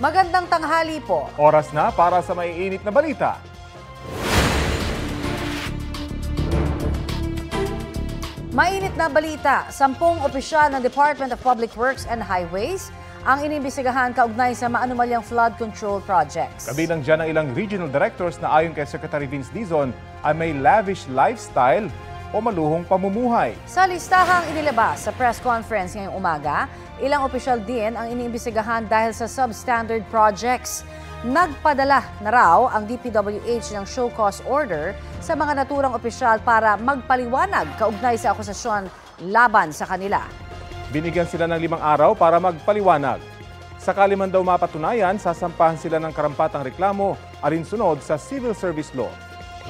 Magandang tanghali po. Oras na para sa maiinit na balita. Mainit na balita, 10 opisyal ng Department of Public Works and Highways ang inimbestigahan kaugnay sa maanumalyang flood control projects. Kabilang dyan ang ilang regional directors na ayon kay Secretary Vince Dizon ay may lavish lifestyle o maluhong pamumuhay. Sa listahang inilabas sa press conference ngayong umaga, ilang opisyal din ang iniimbestigahan dahil sa substandard projects. Nagpadala na raw ang DPWH ng show cause order sa mga naturang opisyal para magpaliwanag kaugnay sa akusasyon laban sa kanila. Binigyan sila ng 5 araw para magpaliwanag. Sakali man daw mapatunayan, sasampahan sila ng karampatang reklamo alinsunod sa Civil Service Law.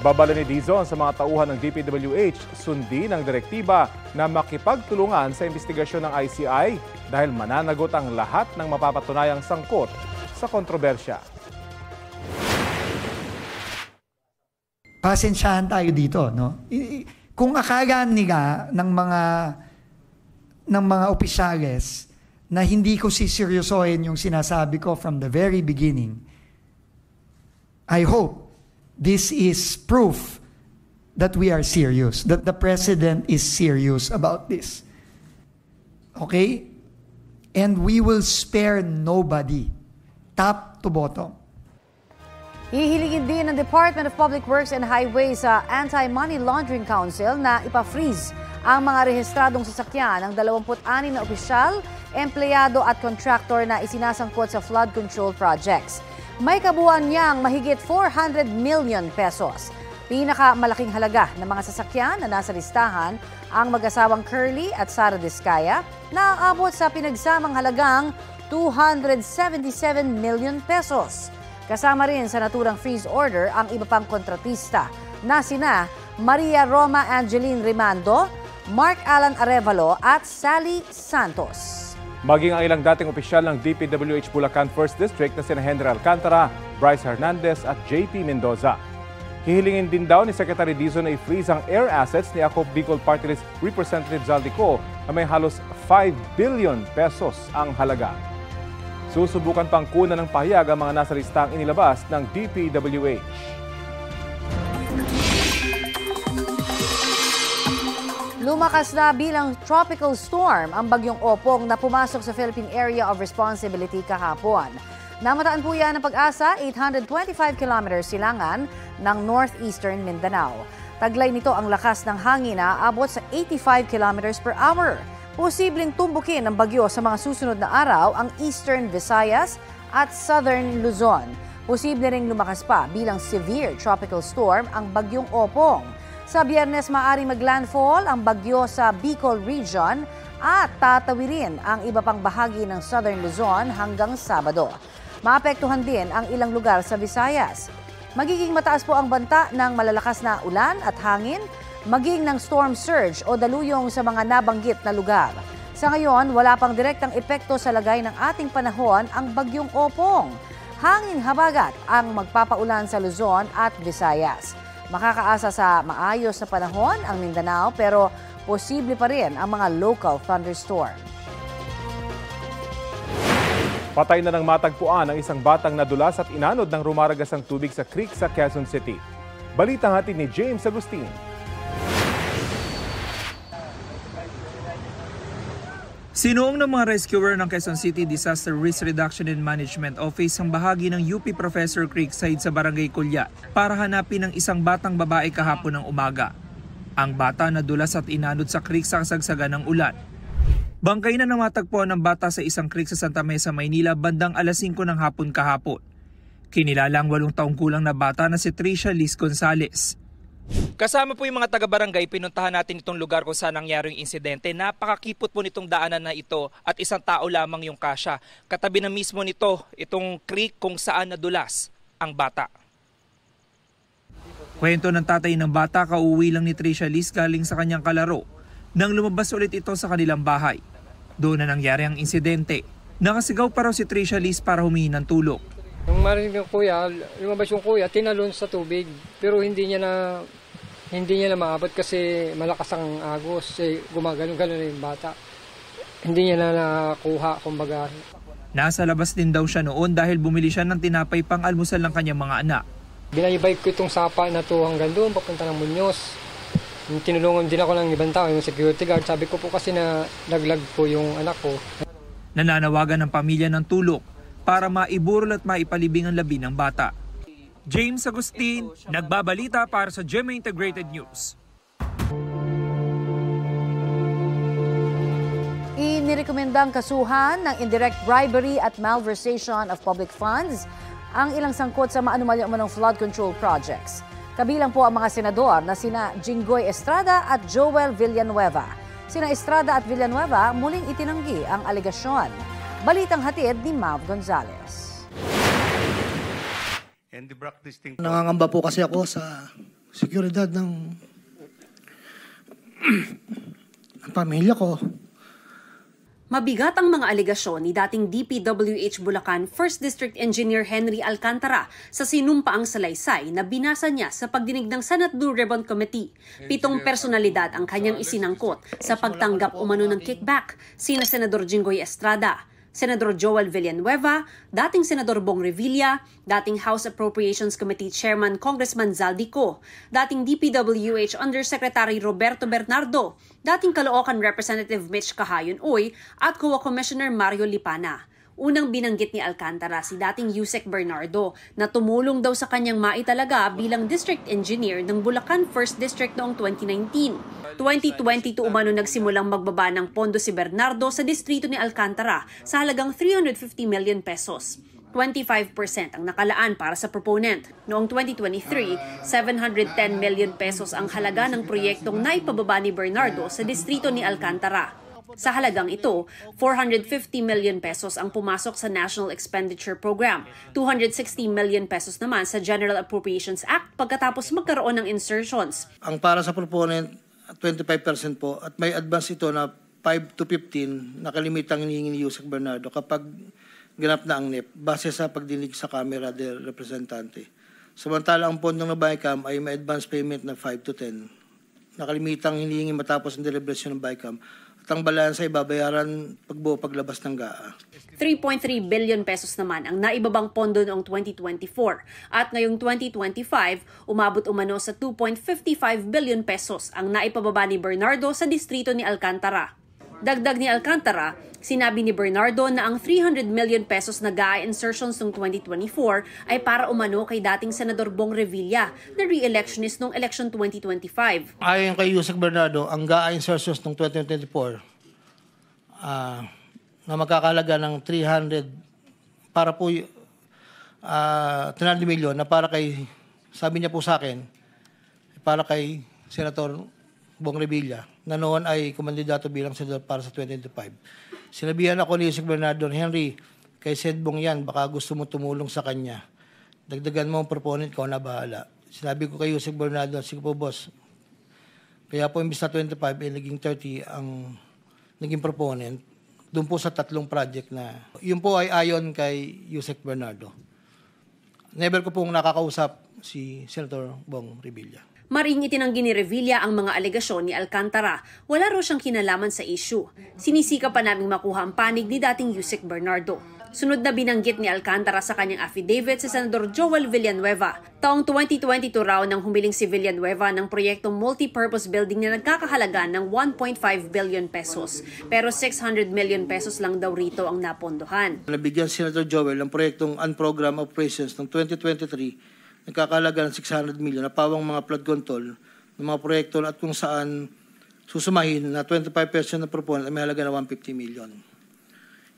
Babala ni Dizon sa mga tauhan ng DPWH, sundin ang direktiba na makipagtulungan sa investigasyon ng ICI dahil mananagot ang lahat ng mapapatunayang sangkot sa kontrobersya. Pasensyahan tayo dito, no? Kung akala nila ng mga opisyales na hindi ko siseryosohin yung sinasabi ko from the very beginning, I hope this is proof that we are serious, that the President is serious about this. Okay? And we will spare nobody, top to bottom. Hihilingin din ng Department of Public Works and Highways sa Anti-Money Laundering Council na ipa-freeze ang mga rehistradong sasakyan ng 26 na opisyal, empleyado at contractor na isinasangkot sa flood control projects. May kabuuan niyang mahigit 400 million pesos. Pinakamalaking halaga ng mga sasakyan na nasa listahan ang mag-asawang Curly at Sara Diskaya na aabot sa pinagsamang halagang 277 million pesos. Kasama rin sa naturang freeze order ang iba pang kontratista na sina Maria Roma Angeline Rimando, Mark Alan Arevalo at Sally Santos. Maging ang ilang dating opisyal ng DPWH Bulacan 1st District na sina Henry Alcantara, Bryce Hernandez at JP Mendoza. Hihilingin din daw ni Secretary Dizon na i-freeze ang air assets ni AKOP Bicol Party List Representative Zaldico na may halos 5 billion pesos ang halaga. Susubukan pang kuna ng pahayag ang mga nasa listang inilabas ng DPWH. Lumakas na bilang tropical storm ang bagyong Opong na pumasok sa Philippine Area of Responsibility kahapon. Namataan po yan ng Pag-asa, 825 kilometers silangan ng northeastern Mindanao. Taglay nito ang lakas ng hangin na abot sa 85 kilometers per hour. Posibleng tumbukin ng bagyo sa mga susunod na araw ang Eastern Visayas at Southern Luzon. Posible ring lumakas pa bilang severe tropical storm ang bagyong Opong. Sa Biyernes, maaaring maglandfall ang bagyo sa Bicol Region at tatawirin ang iba pang bahagi ng Southern Luzon hanggang Sabado. Maapektuhan din ang ilang lugar sa Visayas. Magiging mataas po ang banta ng malalakas na ulan at hangin, maging ng storm surge o daluyong sa mga nabanggit na lugar. Sa ngayon, wala pang direktang epekto sa lagay ng ating panahon ang bagyong Opong. Hangin habagat ang magpapaulan sa Luzon at Visayas. Makakaasa sa maayos na panahon ang Mindanao pero posible pa rin ang mga local thunderstorm. Patay na ng matagpuan ang isang batang nadulas at inanod ng rumaragasang tubig sa creek sa Quezon City. Balitang hatid ni James Agustin. Sinuong ng mga rescuer ng Quezon City Disaster Risk Reduction and Management Office ang bahagi ng UP Professor Creekside sa Barangay Kulya para hanapin ang isang batang babae kahapon ng umaga. Ang bata nadulas at inanod sa creek sa kasagsagan ng ulan. Bangkay na namatagpuan ng bata sa isang creek sa Santa Mesa, Maynila bandang alas 5 ng hapon kahapon. Kinilala ang 8 taong kulang na bata na si Tricia Liz Gonzalez. Kasama po yung mga taga-barangay, pinuntahan natin itong lugar kung saan nangyari yung insidente. Napakakipot po nitong daanan na ito at isang tao lamang yung kasya. Katabi na mismo nito, itong creek kung saan nadulas ang bata. Kwento ng tatay ng bata, kauwi lang ni Tricia Liz galing sa kanyang kalaro nang lumabas ulit ito sa kanilang bahay. Doon na nangyari ang insidente. Nakasigaw pa raw si Tricia Liz para humingi ng tulong. Nung marinig yung kuya, lumabas yung kuya, tinalon sa tubig. Pero hindi niya na maabot kasi malakas ang agos. Gumagano-gano na yung bata. Hindi niya na nakuha, kumbaga. Nasa labas din daw siya noon dahil bumili siya ng tinapay pang almusal ng kanyang mga anak. Binaybay ko itong sapa na to hanggang doon, papunta ng Muñoz. Tinulungan din ako ng ibang tao, yung security guard. Sabi ko po kasi na laglag po yung anak ko. Nananawagan ng pamilya ng tulong para maiburol at maipalibing ang labi ng bata. James Agustin, nagbabalita para sa GMA Integrated News. Inirekomendang kasuhan ng indirect bribery at malversation of public funds ang ilang sangkot sa maanumalyang flood control projects. Kabilang po ang mga senador na sina Jinggoy Estrada at Joel Villanueva. Sina Estrada at Villanueva muling itinanggi ang alegasyon. Balitang hatid ni Mav Gonzalez. Nangangamba po kasi ako sa seguridad ng pamilya ko. Mabigat ang mga alegasyon ni dating DPWH Bulacan 1st District Engineer Henry Alcantara sa sinumpaang salaysay na binasa niya sa pagdinig ng Senate Blue Ribbon Committee. 7 personalidad ang kanyang isinangkot sa pagtanggap umano ng kickback, sina Senador Jinggoy Estrada, Senador Joel Villanueva, dating Senador Bong Revilla, dating House Appropriations Committee Chairman Congressman Zaldico, dating DPWH Undersecretary Roberto Bernardo, dating Caloocan Representative Mitch Cahayon-Uy at COA Commissioner Mario Lipana. Unang binanggit ni Alcantara si dating Yusek Bernardo na tumulong daw sa kanyang maitalaga bilang District Engineer ng Bulacan 1st District noong 2019. 2022 umano nagsimulang magbaba ng pondo si Bernardo sa distrito ni Alcantara sa halagang 350 million pesos. 25% ang nakalaan para sa proponent. Noong 2023, 710 million pesos ang halaga ng proyektong naipababa ni Bernardo sa distrito ni Alcantara. Sa halagang ito, 450 million pesos ang pumasok sa National Expenditure Program, 260 million pesos naman sa General Appropriations Act pagkatapos magkaroon ng insertions. Ang para sa proponent, 25% po at may advance ito na 5 to 15 na kalimitang hinihingi ni Yusek Bernardo kapag ganap na ang NEP base sa pagdinig sa Kamera del Representante. Samantala ang pondong na BICAM ay may advance payment na 5 to 10 na kalimitang hinihingi matapos ang deliberasyon ng BICAM. At ang balansa ay babayaran pagbuo paglabas ng GAA. 3.3 billion pesos naman ang naibabang pondo noong 2024 at ngayong 2025 umabot umano sa 2.55 billion pesos ang naipababa ni Bernardo sa distrito ni Alcantara. Dagdag ni Alcantara, sinabi ni Bernardo na ang 300 million pesos na GAA insertions noong 2024 ay para umano kay dating Senador Bong Revilla na re-electionist noong election 2025. Ayon kay Yusek Bernardo, ang GAA insertions noong 2024 na magkakalaga ng 300 para po 300 million na para kay, sabi niya po sa akin, para kay Senator Bong Revilla na noon ay kumandidato bilang senador para sa 2025. Sinabihan ako ni Yusek Bernardo, Henry, kay Sed Bong yan, baka gusto mo tumulong sa kanya. Dagdagan mo ang proponent ko na bahala. Sinabi ko kay Yusek Bernardo, sige po boss, kaya po imbis na 25 naging 30 ang naging proponent doon po sa 3 project na yun po ay ayon kay Yusek Bernardo. Never ko pong nakakausap si Senator Bong Revilla. Maring itinanggi ni Revilla ang mga alegasyon ni Alcantara. Wala raw siyang kinalaman sa issue. Sinisika pa naming makuha ang panig ni dating Yusek Bernardo. Sunod na binanggit ni Alcantara sa kanyang affidavit si Senador Joel Villanueva. Taong 2022 raw nang humiling si Villanueva ng proyektong multi-purpose building na nagkakahalaga ng 1.5 billion pesos. Pero 600 million pesos lang daw rito ang napondohan. Nabigyan si Senator Joel ng proyektong unprogrammed operations ng 2023 nagkakalaga ng 600 million na pawang mga flood control ng mga proyekto at kung saan susumahin na 25% ng proponent ay may halaga na 150 million.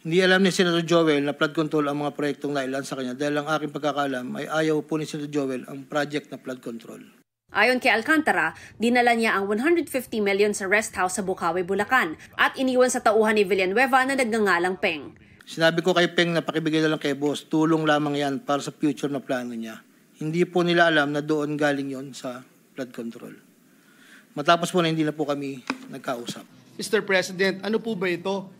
Hindi alam ni Senator Joel na flood control ang mga proyektong nailan sa kanya dahil ang aking pagkakalam ay ayaw po ni Senator Joel ang project na flood control. Ayon kay Alcantara, dinala niya ang 150 million sa rest house sa Bukawi, Bulacan at iniwan sa tauhan ni Villanueva na nagngangalang Peng. Sinabi ko kay Peng na pakibigay na lang kay boss, tulong lamang yan para sa future na plano niya. Hindi po nila alam na doon galing yon sa flood control. Matapos po na hindi na po kami nagkausap. Mr. President, ano po ba ito?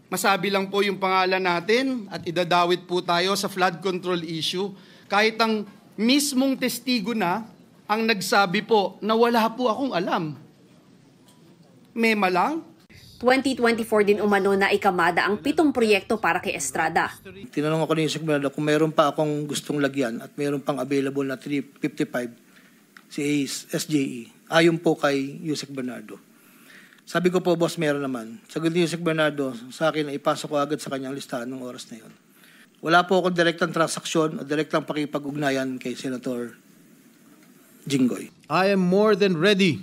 Masabi lang po yung pangalan natin at idadawit po tayo sa flood control issue kahit ang mismong testigo na ang nagsabi po na wala po akong alam. Mema lang? 2024 din umano na ikamada ang 7 proyekto para kay Estrada. Tinanong ako ni Yusek Bernardo kung meron pa akong gustong lagyan at meron pang available na 355 si SJE. Ayon po kay Yusek Bernardo. Sabi ko po, boss, meron naman. Sagot ni Yusek Bernardo sa akin na ipasok ko agad sa kanyang listahan ng oras na yon. Wala po akong direktang transaksyon o direktang pakipag-ugnayan kay Senator Jinggoy. I am more than ready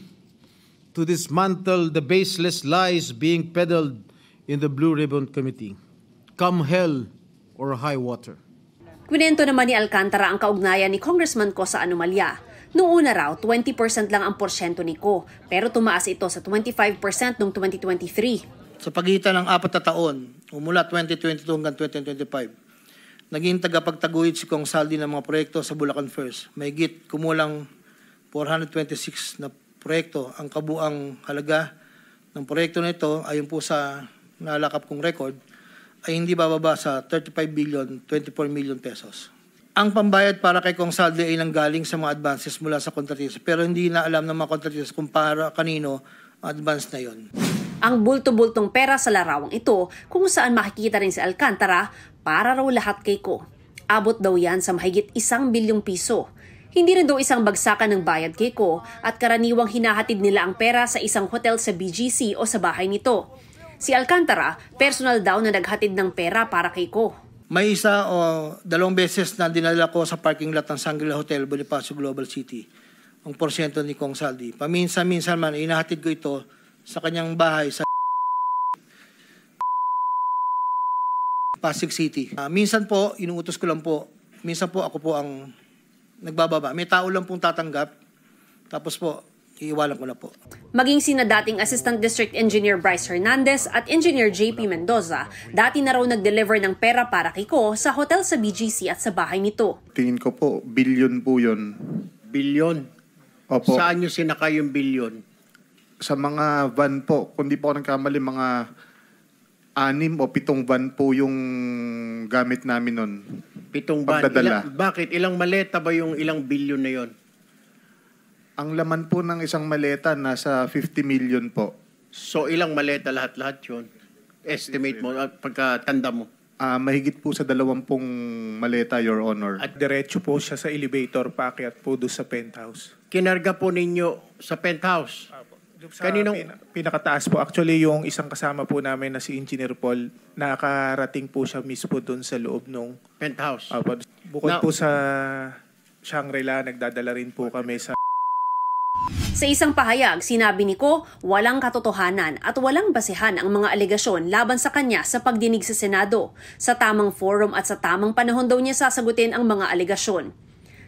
to dismantle the baseless lies being peddled in the Blue Ribbon Committee, come hell or high water. Kwinento naman ni Alcantara ang kaugnayan ni Congressman Ko sa anomalya. Noong una raw, 20% lang ang porsyento ni Ko, pero tumaas ito sa 25% noong 2023. Sa pagitan ng 4 na taon, mula 2022 hanggang 2025, naging tagapagtaguyod si Kong Saldi ng mga proyekto sa Bulacan First. May kumulang 426 na proyekto. Ang kabuang halaga ng proyekto na ito, ayon po sa nalakap kong record, ay hindi bababa sa 35 billion, 24 million pesos. Ang pambayad para kay Kong Saldi ay nanggaling sa mga advances mula sa kontratista, pero hindi na alam ng mga kontratista kung para kanino ang advance na yon. Ang bulto-bultong pera sa larawang ito, kung saan makikita rin si Alcantara, para raw lahat kay Ko. Abot daw yan sa mahigit 1 bilyong piso. Hindi rin daw isang bagsakan ng bayad kay Ko at karaniwang hinahatid nila ang pera sa isang hotel sa BGC o sa bahay nito. Si Alcantara, personal daw na naghatid ng pera para kay Ko. May isa o 2 beses na dinala ko sa parking lot ng Shangri-La Hotel, Bonifacio Global City, ang porsyento ni Kong Saldi. Paminsan-minsan man, inahatid ko ito sa kanyang bahay sa Pasig City. Minsan po, inuutos ko lang po. Minsan po, ako po ang nagbababa. May tao lang pong tatanggap. Tapos po, iiwalan ko na po. Maging sina dating Assistant District Engineer Bryce Hernandez at Engineer JP Mendoza, dati na raw nag-deliver ng pera para kay Ko sa hotel sa BGC at sa bahay nito. Tingin ko po, bilyon po yun. Bilyon? Opo. Saan nyo sinakay yung bilyon? Sa mga van po, kung di po ako nagkamali, mga 6 o 7 van po yung gamit namin nun. 7 van? Bakit? Ilang maleta ba yung ilang bilyon na yon? Ang laman po ng isang maleta nasa 50 million po. So ilang maleta lahat-lahat yun? Estimate mo, pagkatanda mo? Mahigit po sa 20 maleta, Your Honor. At diretso po siya sa elevator, paakyat po doon sa penthouse. Kinarga po ninyo sa penthouse? Sa pinakataas po. Actually, yung isang kasama po namin na si Engineer Paul, nakarating po siya mismo doon sa loob ng penthouse. Bukod po sa Shangri-La, nagdadala rin po kami sa... Sa isang pahayag, sinabi ni Ko, walang katotohanan at walang basehan ang mga alegasyon laban sa kanya sa pagdinig sa Senado. Sa tamang forum at sa tamang panahon daw niya sasagutin ang mga alegasyon.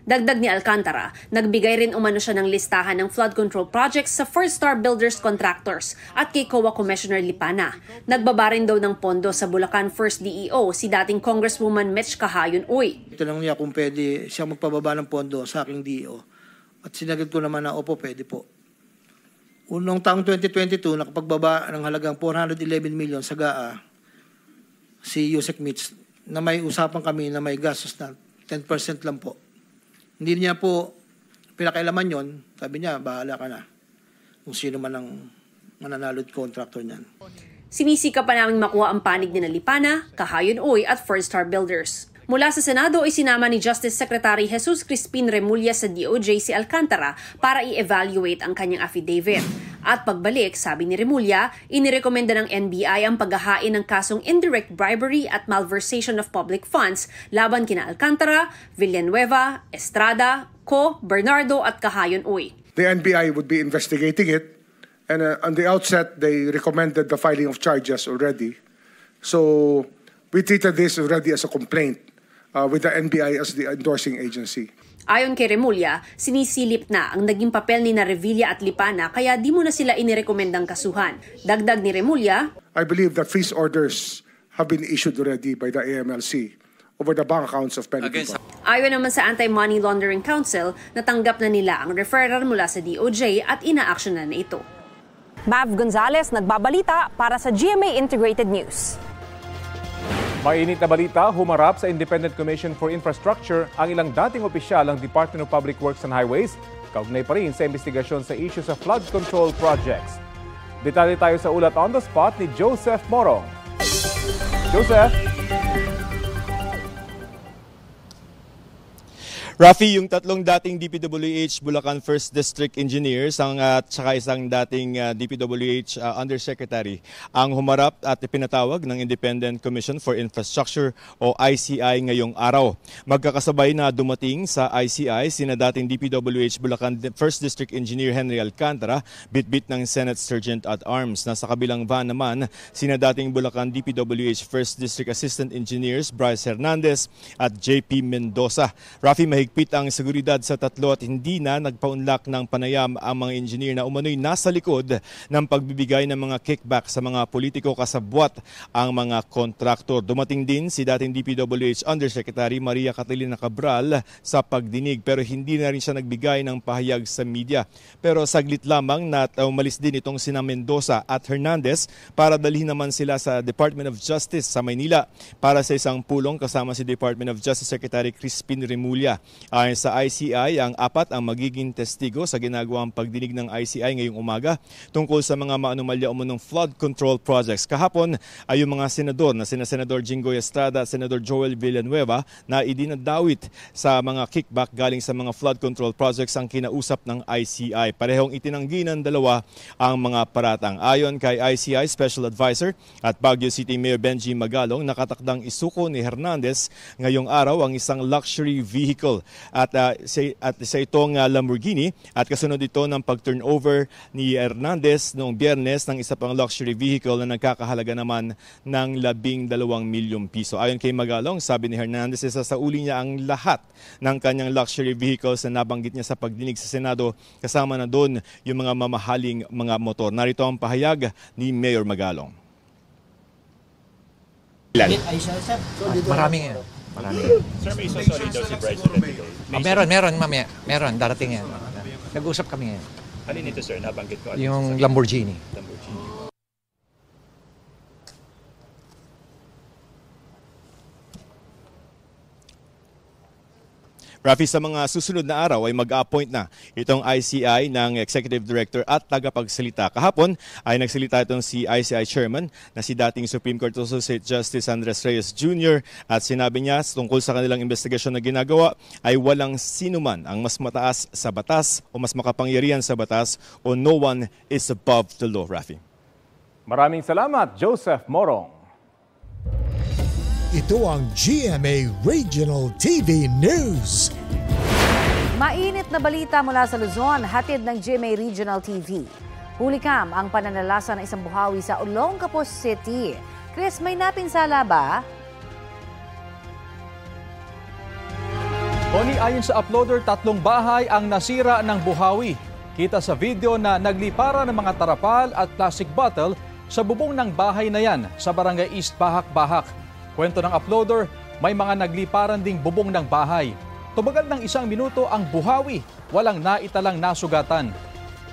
Dagdag ni Alcantara, nagbigay rin umano siya ng listahan ng flood control projects sa First Star Builders Contractors at kay COA Commissioner Lipana. Nagbaba rin daw ng pondo sa Bulacan First DEO si dating Congresswoman Mitch Cahayon Uy. Tinanong niya kung pwede siya magpababa ng pondo sa aking DEO. At sinagot ko naman na opo, pwede po. Unong taong 2022, nakapagbaba ng halagang 411 million sa GAA si Yusek Mitch na may usapan kami na may gastos na 10% lang po. Hindi niya po pinakailaman yon. Sabi niya, bahala ka na. Kung sino man ang mananalod contractor niyan. Sinisika pa namin makuha ang panig ni Lipana, Cahayon Uy at First Star Builders. Mula sa Senado ay sinama ni Justice Secretary Jesus Crispin Remulla sa DOJ si Alcantara para i-evaluate ang kanyang affidavit. At pagbalik, sabi ni Remulla, inirekomenda ng NBI ang paghahain ng kasong indirect bribery at malversation of public funds laban kina Alcantara, Villanueva, Estrada, Ko, Bernardo at Cahayon Uy. The NBI would be investigating it, and on the outset, they recommended the filing of charges already. So we treated this already as a complaint with the NBI as the endorsing agency. Ayon kay Remulla, sinisilip na ang naging papel ni Revilla at Lipana kaya di mo na sila inirekomendang kasuhan. Dagdag ni Remulla, I believe that freeze orders have been issued already by the AMLC over the bank accounts of many people. Ayon naman sa Anti-Money Laundering Council, natanggap na nila ang referral mula sa DOJ at ina-action na ito. Mav Gonzalez nagbabalita para sa GMA Integrated News. Mainit na balita, humarap sa Independent Commission for Infrastructure ang ilang dating opisyal ng Department of Public Works and Highways, kaugnay pa rin sa investigasyon sa issue sa flood control projects. Detalye tayo sa ulat on the spot ni Joseph Morong. Joseph? Rafi, yung tatlong dating DPWH Bulacan 1st District Engineers at saka isang dating DPWH Undersecretary ang humarap at ipinatawag ng Independent Commission for Infrastructure o ICI ngayong araw. Magkakasabay na dumating sa ICI sina dating DPWH Bulacan 1st District Engineer Henry Alcantara, bitbit ng Senate Sergeant at Arms. Nasa kabilang van naman sina dating Bulacan DPWH 1st District Assistant Engineers Bryce Hernandez at JP Mendoza. Rafi, mahigpit ang seguridad sa tatlo at hindi na nagpaunlak ng panayam ang mga engineer na umano'y nasa likod ng pagbibigay ng mga kickback sa mga politiko kasabwat ang mga kontraktor. Dumating din si dating DPWH Undersecretary Maria Catalina Cabral sa pagdinig pero hindi na rin siya nagbigay ng pahayag sa media. Pero saglit lamang na umalis din itong sina Mendoza at Hernandez para dalhin naman sila sa Department of Justice sa Maynila para sa isang pulong kasama si Department of Justice Secretary Crispin Remulla. Ayon sa ICI, ang apat ang magiging testigo sa ginagawang pagdinig ng ICI ngayong umaga tungkol sa mga maanumalya umunong flood control projects. Kahapon ay yung mga senador na sina Senador Jinggoy Estrada at Senador Joel Villanueva na idinadawit sa mga kickback galing sa mga flood control projects ang kinausap ng ICI. Parehong itinanggi ng dalawa ang mga paratang. Ayon kay ICI Special Advisor at Baguio City Mayor Benji Magalong, nakatakdang isuko ni Hernandez ngayong araw ang isang luxury vehicle at sa itong Lamborghini at kasunod ito ng pag-turnover ni Hernandez noong Biyernes ng isa pang luxury vehicle na nagkakahalaga naman ng 12 milyong piso. Ayon kay Magalong, sabi ni Hernandez, isasauli niya ang lahat ng kanyang luxury vehicles na nabanggit niya sa pagdinig sa Senado, kasama na doon yung mga mamahaling mga motor. Narito ang pahayag ni Mayor Magalong. Maraming yan. Marami. Sir, may sorry daw si Bryce Hernandez. Meron, mamaya. Meron, darating yan. Nag-usap kami yan. Alin ito, sir? Nabanggit ko. Yung Lamborghini. Rafi, sa mga susunod na araw ay mag-appoint na itong ICI ng Executive Director at tagapagsalita. Kahapon ay nagsalita itong si ICI Chairman na si dating Supreme Court Associate Justice Andres Reyes Jr. at sinabi niya tungkol sa kanilang investigasyon na ginagawa ay walang sinuman ang mas mataas sa batas o mas makapangyarihan sa batas o no one is above the law, Rafi. Maraming salamat, Joseph Morong. Ito ang GMA Regional TV News. Mainit na balita mula sa Luzon, hatid ng GMA Regional TV. Hulikam ang pananalasa ng isang buhawi sa Olongapo City. Chris, may napinsala ba? Tony, ayon sa uploader, 3 bahay ang nasira ng buhawi. Kita sa video na nagliparan ng mga tarapal at plastic bottle sa bubong ng bahay na yan sa Barangay East Bahak-Bahak. Kwento ng uploader, may mga nagliparan ding bubong ng bahay. Tumagal ng 1 minuto ang buhawi, walang naitalang nasugatan.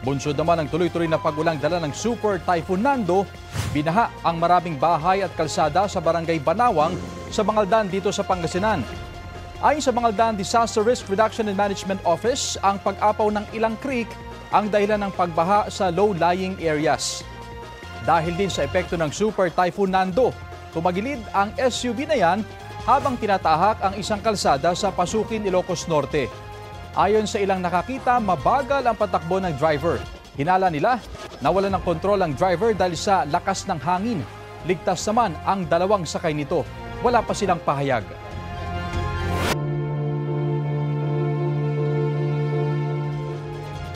Bunsod naman ang tuloy-tuloy na pagulang dala ng Super Typhoon Nando, binaha ang maraming bahay at kalsada sa Barangay Banawang sa Bangaldan dito sa Pangasinan. Ayon sa Bangaldan Disaster Risk Reduction and Management Office, ang pag-apaw ng ilang creek ang dahilan ng pagbaha sa low-lying areas. Dahil din sa epekto ng Super Typhoon Nando, tumagilid ang SUV na yan habang tinatahak ang isang kalsada sa Pasukin, Ilocos Norte. Ayon sa ilang nakakita, mabagal ang patakbo ng driver. Hinala nila, nawalan ng kontrol ang driver dahil sa lakas ng hangin. Ligtas naman ang 2 sakay nito. Wala pa silang pahayag.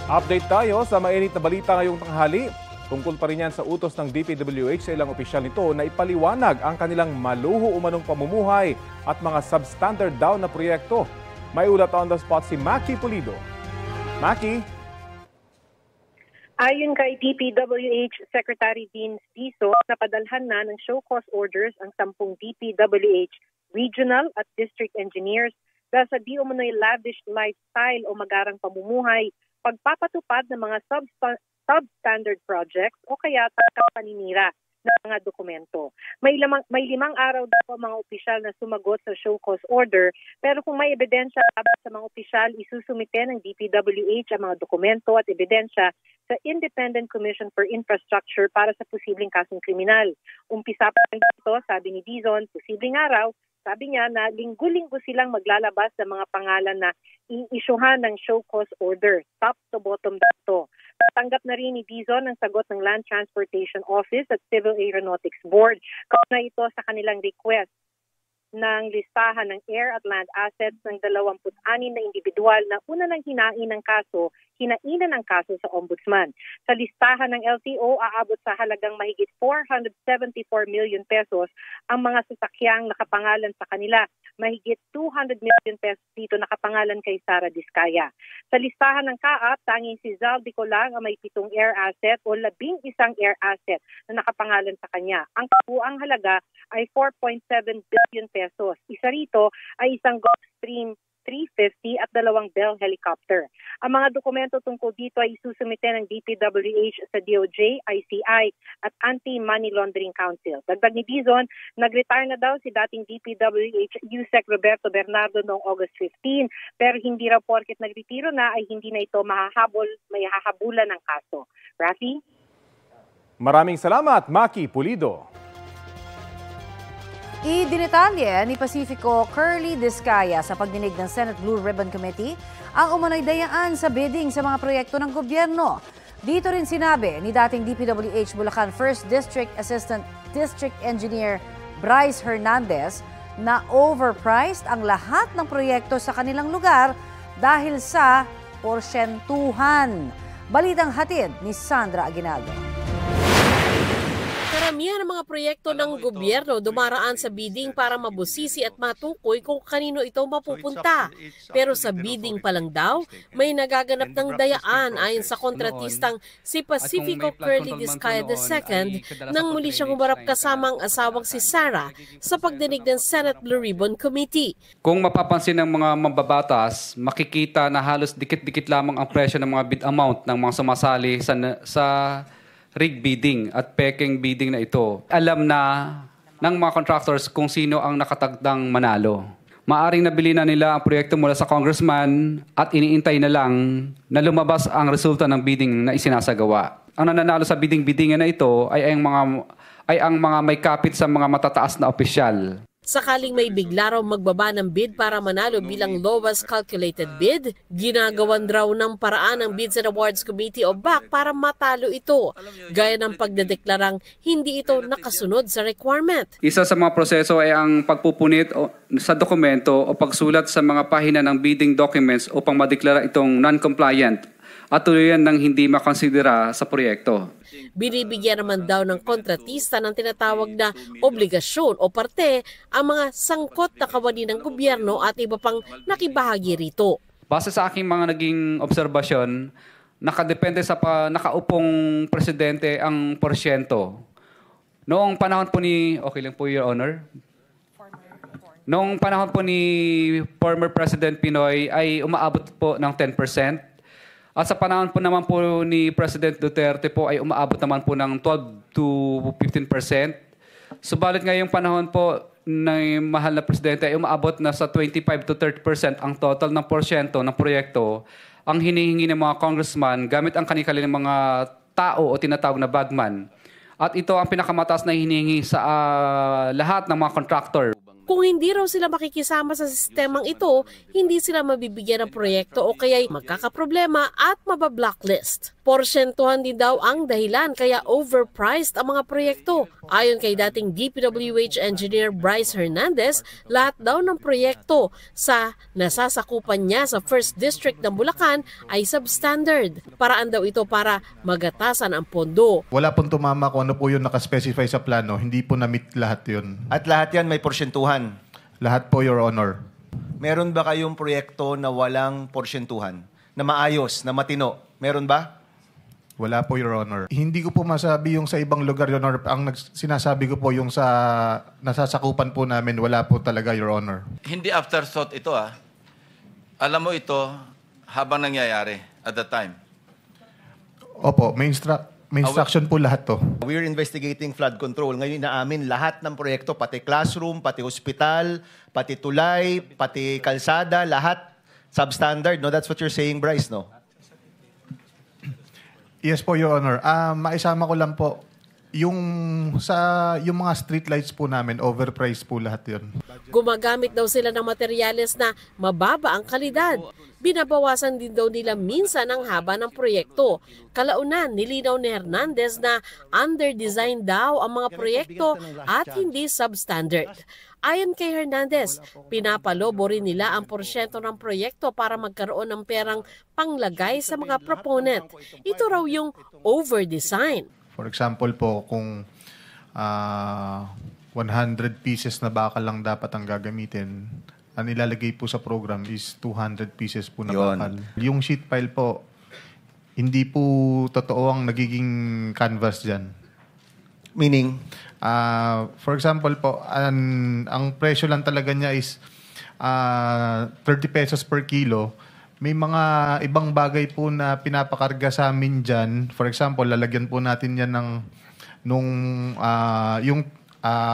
Update tayo sa mainit na balita ngayong tanghali. Tungkol pa rin yan sa utos ng DPWH sa ilang opisyal nito na ipaliwanag ang kanilang maluho umanong pamumuhay at mga substandard daw na proyekto. May ulat on the spot si Maki Pulido. Maki? Ayon kay DPWH Secretary Dean Stiso, napadalhan na ng show cause orders ang 10 DPWH regional at district engineers dahil sa di umano'y lavish lifestyle o magarang pamumuhay, pagpapatupad ng mga substandard projects o kaya paninira ng mga dokumento. May 5 araw daw mga opisyal na sumagot sa show cause order, pero kung may ebidensya sa mga opisyal, isusumite ng DPWH ang mga dokumento at ebidensya sa sa Independent Commission for Infrastructure para sa posibleng kasong kriminal. Umpisa pa lang dito, sabi ni Dizon, posibleng araw, sabi niya na linggo-linggo silang maglalabas ng mga pangalan na i-issuehan ng show cause order, top to bottom dato. Tanggap na rin ni Dizon ang sagot ng Land Transportation Office at Civil Aeronautics Board. Kauna ito sa kanilang request ng listahan ng air at land assets ng 26 na individual na una nang hinainan ng kaso sa Ombudsman. Sa listahan ng LTO, aabot sa halagang mahigit 474 million pesos ang mga sasakyang nakapangalan sa kanila. Mahigit 200 million pesos dito nakapangalan kay Sara Diskaya. Sa listahan ng CAAP, tanging si Zal Dicolang ang may 7 air asset o 11 air asset na nakapangalan sa kanya. Ang kabuang halaga ay 4.7 billion pesos. Isa rito ay isang Gulfstream 350 at 2 Bell helicopter. Ang mga dokumento tungkol dito ay isusumite ng DPWH sa DOJ, ICI at Anti-Money Laundering Council. Dagdag ni Dizon, nag-retire na daw si dating DPWH USEC Roberto Bernardo noong August 15, pero hindi raw porket nagretiro na ay hindi na ito may hahabulan ng kaso. Rafi? Maraming salamat, Maki Pulido. Idinetalye ni Pacifico Curly Diskaya sa pagdinig ng Senate Blue Ribbon Committee ang umano'y dayaan sa bidding sa mga proyekto ng gobyerno. Dito rin sinabi ni dating DPWH Bulacan 1st District Assistant District Engineer Bryce Hernandez na overpriced ang lahat ng proyekto sa kanilang lugar dahil sa porsyentuhan. Balitang hatid ni Sandra Aguinaldo. Karamihan ng mga proyekto ng gobyerno dumaraan sa bidding para mabusisi at matukoy kung kanino ito mapupunta. Pero sa bidding pa lang daw, may nagaganap ng dayaan ayon sa kontratistang si Pacifico Curly Diskaya II nang muli siyang humarap kasama ang asawang si Sara sa pagdinig ng Senate Blue Ribbon Committee. Kung mapapansin ng mga mambabatas, makikita na halos dikit-dikit lamang ang presyo ng mga bid amount ng mga sumasali sa rig bidding at peking bidding na ito. Alam na ng mga contractors kung sino ang nakatagdang manalo. Maaring nabili na nila ang proyekto mula sa congressman at iniintay na lang na lumabas ang resulta ng bidding na isinasagawa. Ang nananalo sa bidding-biddingan na ito ay ang mga may kapit sa mga matataas na opisyal. Sakaling may bigla raw magbaba ng bid para manalo bilang lowest calculated bid, ginagawan raw ng paraan ng Bids and Awards Committee o BAC para matalo ito, gaya ng pagdedeklarang hindi ito nakasunod sa requirement. Isa sa mga proseso ay ang pagpupunit sa dokumento o pagsulat sa mga pahina ng bidding documents upang madeklara itong non-compliant at tuluyan ng hindi makonsidera sa proyekto. Binibigyan naman daw ng kontratista ng tinatawag na obligasyon o parte ang mga sangkot na kawani ng gobyerno at iba pang nakibahagi rito. Base sa aking mga naging obserbasyon, nakadepende sa nakaupong presidente ang porsyento. Noong panahon po ni, okay lang po Your Honor, noong panahon po ni former President Pinoy ay umaabot po ng 10%. At sa panahon po naman po ni President Duterte po ay umaabot naman po ng 12 to 15%. Subalit ngayong panahon po ng mahal na presidente ay umaabot na sa 25 to 30% ang total ng porsyento ng proyekto ang hinihingi ng mga congressman gamit ang kanilang mga tao o tinatawag na bagman. At ito ang pinakamataas na hinihingi sa lahat ng mga contractor. Kung hindi raw sila makikisama sa sistemang ito, hindi sila mabibigyan ng proyekto o kaya'y magkakaproblema at mabablocklist. Porsyentuhan din daw ang dahilan kaya overpriced ang mga proyekto. Ayon kay dating DPWH Engineer Bryce Hernandez, lahat daw ng proyekto sa nasasakupan niya sa 1st District ng Bulacan ay substandard. Paraan daw ito para magatasan ang pondo. Wala pong tumama kung ano po yung nakaspecify sa plano. Hindi po na-meet lahat yun. At lahat yan may porsyentuhan? Lahat po, Your Honor. Meron ba kayong proyekto na walang porsyentuhan? Na maayos, na matino? Meron ba? Wala po, Your Honor. Hindi ko po masabi yung sa ibang lugar, Your Honor. Ang sinasabi ko po yung sa nasasakupan po namin, wala po talaga, Your Honor. Hindi afterthought ito Alam mo ito habang nangyayari at the time. Opo, may instruction po lahat to. We're investigating flood control. Ngayon inaamin lahat ng proyekto, pati classroom, pati hospital, pati tulay, pati kalsada, lahat substandard. No? That's what you're saying, Bryce, no? Yes po, Your Honor. Maisama ko lang po, yung mga street lights po namin, overpriced po lahat yun. Gumagamit daw sila ng materyales na mababa ang kalidad. Binabawasan din daw nila minsan ang haba ng proyekto. Kalaunan, nilinaw ni Hernandez na under-design daw ang mga proyekto at hindi substandard. Ayon kay Hernandez, pinapalobo rin nila ang porsyento ng proyekto para magkaroon ng perang panglagay sa mga proponent. Ito raw yung over-design. For example po, kung 100 pieces na bakal lang dapat ang gagamitin, ang ilalagay po sa program is 200 pieces po na bakal. Yung sheet pile po, hindi po totoo ang nagiging canvas dyan. Meaning? For example po, ang presyo lang talaga niya is 30 pesos per kilo. May mga ibang bagay po na pinapakarga sa amin dyan. For example, lalagyan po natin yan yung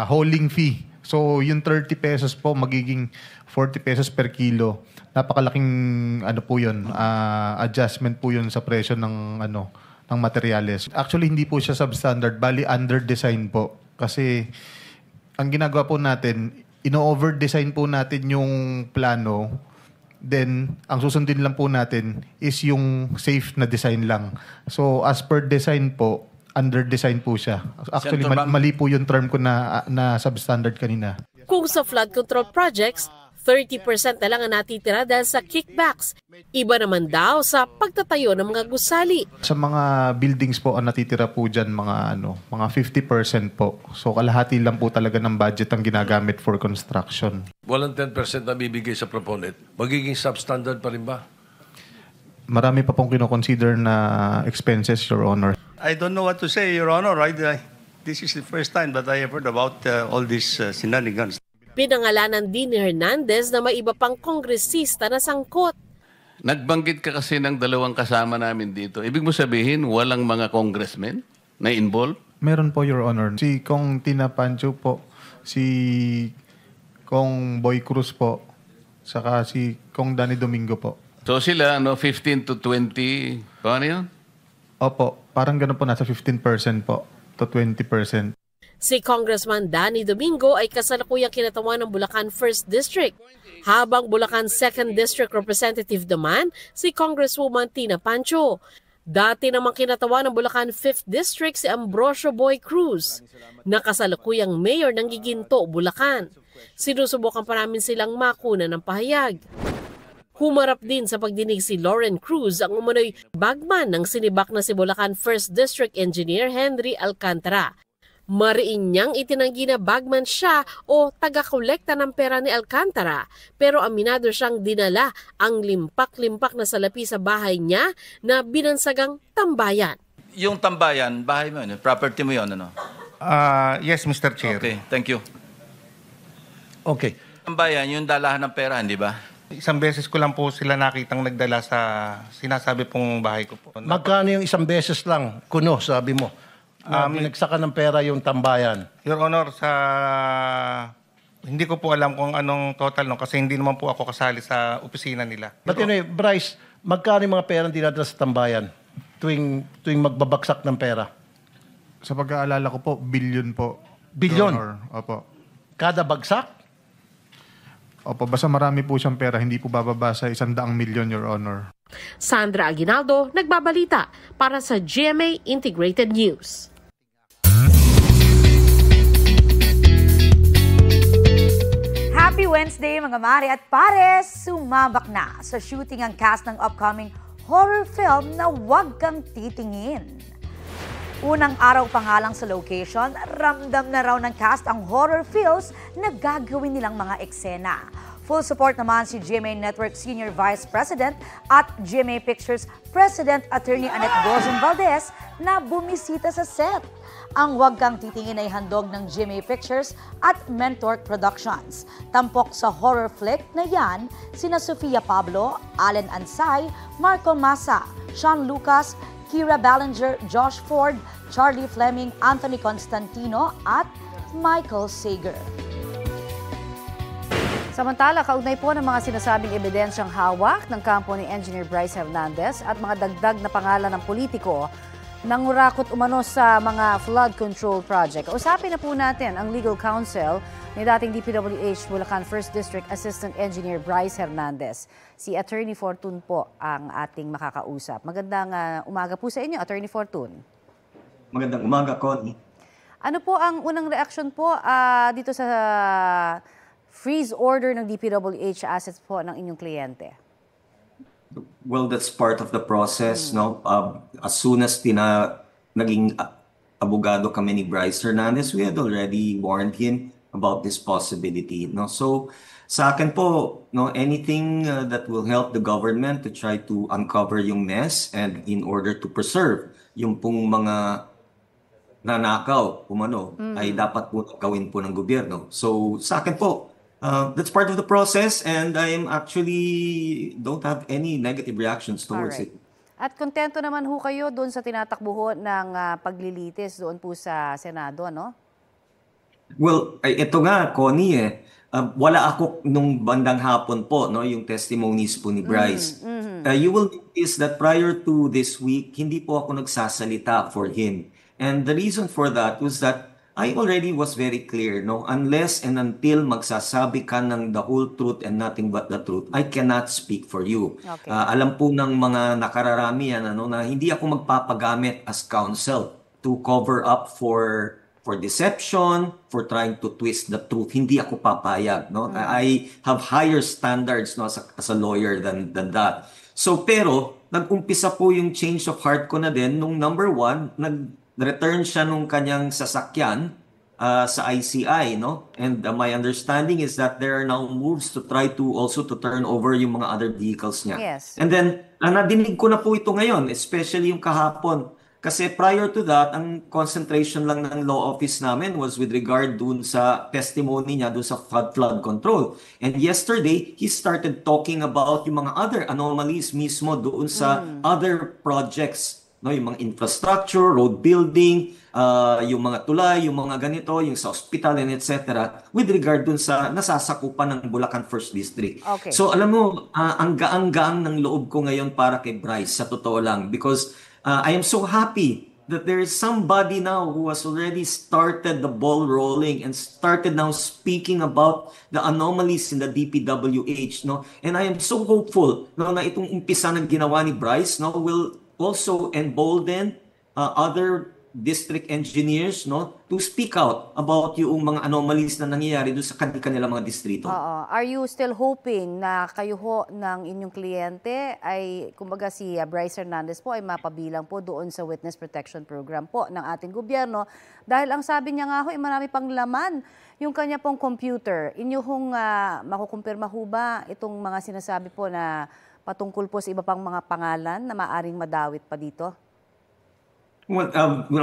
hauling fee. So, yung 30 pesos po magiging 40 pesos per kilo. Napakalaking po yun, adjustment po yun sa presyo ng materyales. Actually, hindi po siya substandard, bali under-design po. Kasi ang ginagawa po natin, ino-over-design po natin yung plano, then ang susundin lang po natin is yung safe na design lang. So as per design po, under-design po siya. Actually, mali po yung term ko na substandard kanina. Kung sa flood control projects, 30% na lang ang natitira dahil sa kickbacks. Iba naman daw sa pagtatayo ng mga gusali. Sa mga buildings po, ang natitira po dyan, mga 50% po. So kalahati lang po talaga ng budget ang ginagamit for construction. Walang 10% na bibigay sa proponent. Magiging substandard pa rin ba? Marami pa pong kinoconsider na expenses, Your Honor. I don't know what to say, Your Honor. This is the first time that I have heard about all these shenanigans. Pinangalanan din ni Hernandez na may iba pang kongresista na sangkot. Nagbanggit ka kasi ng dalawang kasama namin dito. Ibig mo sabihin, walang mga congressmen na involved? Meron po, Your Honor. Si Kong Tina Pancho po, si Kong Boy Cruz po, saka si Kong Danny Domingo po. So sila, 15 to 20, paano yun? Opo, parang ganun po, nasa 15% po to 20%. Si Congressman Danny Domingo ay kasalukuyang kinatawan ng Bulacan 1st District, habang Bulacan 2nd District Representative naman si Congresswoman Tina Pancho. Dati namang kinatawan ng Bulacan 5th District si Ambrosio Boy Cruz, na kasalukuyang mayor ng Giginto, Bulacan. Sinusubukan pa namin silang makuna ng pahayag. Humarap din sa pagdinig si Lauren Cruz, ang umano'y bagman ng sinibak na si Bulacan 1st District Engineer Henry Alcantara. Mariin niyang itinanggi na bagman siya o taga-kolekta ng pera ni Alcantara, pero aminado siyang dinala ang limpak-limpak na salapi sa bahay niya na binansagang tambayan. Yung tambayan, bahay mo yun, property mo yun, ano? Yes, Mr. Chair. Okay, thank you. Okay. Tambayan, yung dalahan ng pera, hindi ba? Isang beses ko lang po sila nakitang nagdala sa sinasabi pong bahay ko po. Magkano yung isang beses lang, kuno, sabi mo? Binagsakan ng pera yung tambayan. Your Honor, hindi ko po alam kung anong total kasi hindi naman po ako kasali sa opisina nila. But anyway, Bryce, magkano yung mga pera dinadala sa tambayan tuwing magbabagsak ng pera? Sa pag-aalala ko po, billion po. Billion? Opo. Kada bagsak? Opo, basta marami po siyang pera, hindi po bababa sa 100 milyon, Your Honor. Sandra Aguinaldo, nagbabalita para sa GMA Integrated News. Happy Wednesday mga mare at pares! Sumabak na sa shooting ang cast ng upcoming horror film na Huwag Kang Titingin. Unang araw pa nga lang sa location, ramdam na raw ng cast ang horror feels na gagawin nilang mga eksena. Full support naman si GMA Network Senior Vice President at GMA Pictures President Attorney Annette Gozon Valdez na bumisita sa set. Ang Huwag Kang Titingin ay handog ng GMA Pictures at Mentor Productions. Tampok sa horror flick na yan, sina Sofia Pablo, Allen Ansay, Marco Massa, Sean Lucas, Kira Ballinger, Josh Ford, Charlie Fleming, Anthony Constantino at Michael Sager. Samantala, kaugnay po ng mga sinasabing ebidensyang hawak ng kampo ni Engineer Bryce Hernandez at mga dagdag na pangalan ng politiko, nangurakot umano sa mga flood control project. Usapin na po natin ang legal counsel ni dating DPWH Bulacan 1st District Assistant Engineer Bryce Hernandez. Si Attorney Fortune po ang ating makakausap. Magandang umaga po sa inyo, Attorney Fortune. Magandang umaga, Connie. Ano po ang unang reaction po dito sa freeze order ng DPWH assets po ng inyong kliyente? Well, that's part of the process, no? As soon as naging abogado kami ni Bryce Hernandez, we had already warned him about this possibility, no? So, sa akin po, no, anything that will help the government to try to uncover yung mess and in order to preserve yung pong mga nanakaw, ay dapat po gawin po ng gobyerno. So, sa akin po, that's part of the process and I am actually don't have any negative reactions towards it. At kontento naman ho kayo doon sa tinatakbo ng paglilitis doon po sa Senado, no? Well, ito nga, Connie, wala ako nung bandang hapon po, no, yung testimonies po ni Bryce. You will notice that prior to this week, hindi po ako nagsasalita for him. And the reason for that was that I already was very clear, no? Unless and until magsasabi ka ng the whole truth and nothing but the truth, I cannot speak for you. Okay. Alam po ng mga nakararami yan, na hindi ako magpapagamit as counsel to cover up for deception, for trying to twist the truth. Hindi ako papayag, no? I have higher standards, no, as a lawyer than that. So, pero nag-umpisa po yung change of heart ko na din nung number one, return siya nung kanyang sasakyan sa ICI, no? And my understanding is that there are now moves to try to also to turn over yung mga other vehicles niya. Yes. And then, nadinig ko na po ito ngayon, especially yung kahapon. Kasi prior to that, ang concentration lang ng law office namin was with regard dun sa testimony niya dun sa flood control. And yesterday, he started talking about yung mga other anomalies mismo doon sa other projects. No, yung mga infrastructure, road building, yung mga tulay, yung mga ganito, yung sa hospital and etc. with regard dun sa nasasakupan ng Bulacan 1st District. Okay. So alam mo, ang gaang-gaang ng loob ko ngayon para kay Bryce, sa totoo lang, because I am so happy that there is somebody now who has already started the ball rolling and started now speaking about the anomalies in the DPWH, no? And I am so hopeful, no, na itong umpisa ng ginawa ni Bryce, no, will also embolden other district engineers, no, to speak out about yung mga anomalies na nangyayari doon sa kanilang mga distrito. Are you still hoping na kayo ho ng inyong kliyente ay, kumbaga si Bryce Hernandez po ay mapabilang po doon sa Witness Protection Program po ng ating gobyerno? Dahil ang sabi niya nga ho, marami pang laman yung kanya pong computer. Inyo hong makukumpirma ho ba itong mga sinasabi po na patungkol po sa iba pang mga pangalan na maaring madawit pa dito? Well,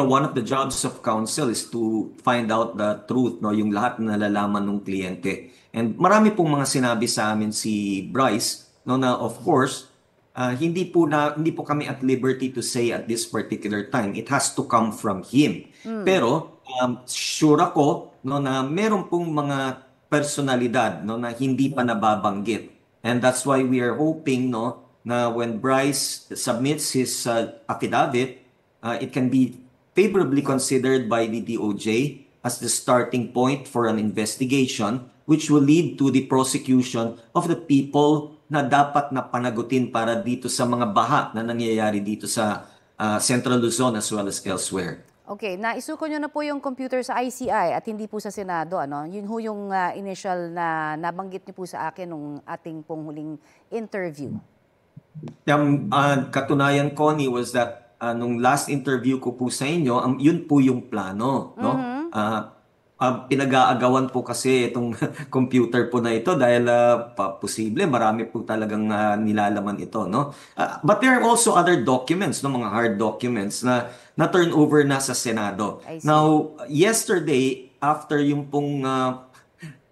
one of the jobs of counsel is to find out the truth, no, yung lahat na nalalaman ng kliyente. And marami pong mga sinabi sa amin si Bryce, no, na of course, hindi po kami at liberty to say at this particular time. It has to come from him. Pero sure ako, no, na meron pong mga personalidad, no, na hindi pa nababanggit. And that's why we are hoping, no, na when Bryce submits his affidavit, it can be favorably considered by the DOJ as the starting point for an investigation which will lead to the prosecution of the people na dapat na panagutin para dito sa mga baha na nangyayari dito sa Central Luzon as well as elsewhere. Okay, naisuko nyo na po yung computer sa ICI at hindi po sa Senado, ano? Yun ho yung initial na nabanggit niyo po sa akin nung ating pong huling interview. Katunayan, Connie, was that nung last interview ko po sa inyo, yun po yung plano, no? Pinag-aagawan po kasi itong computer po na ito dahil posible marami po talagang nilalaman ito, no? But there are also other documents, no, mga hard documents na turn over na sa Senado. Now, yesterday, after yung pong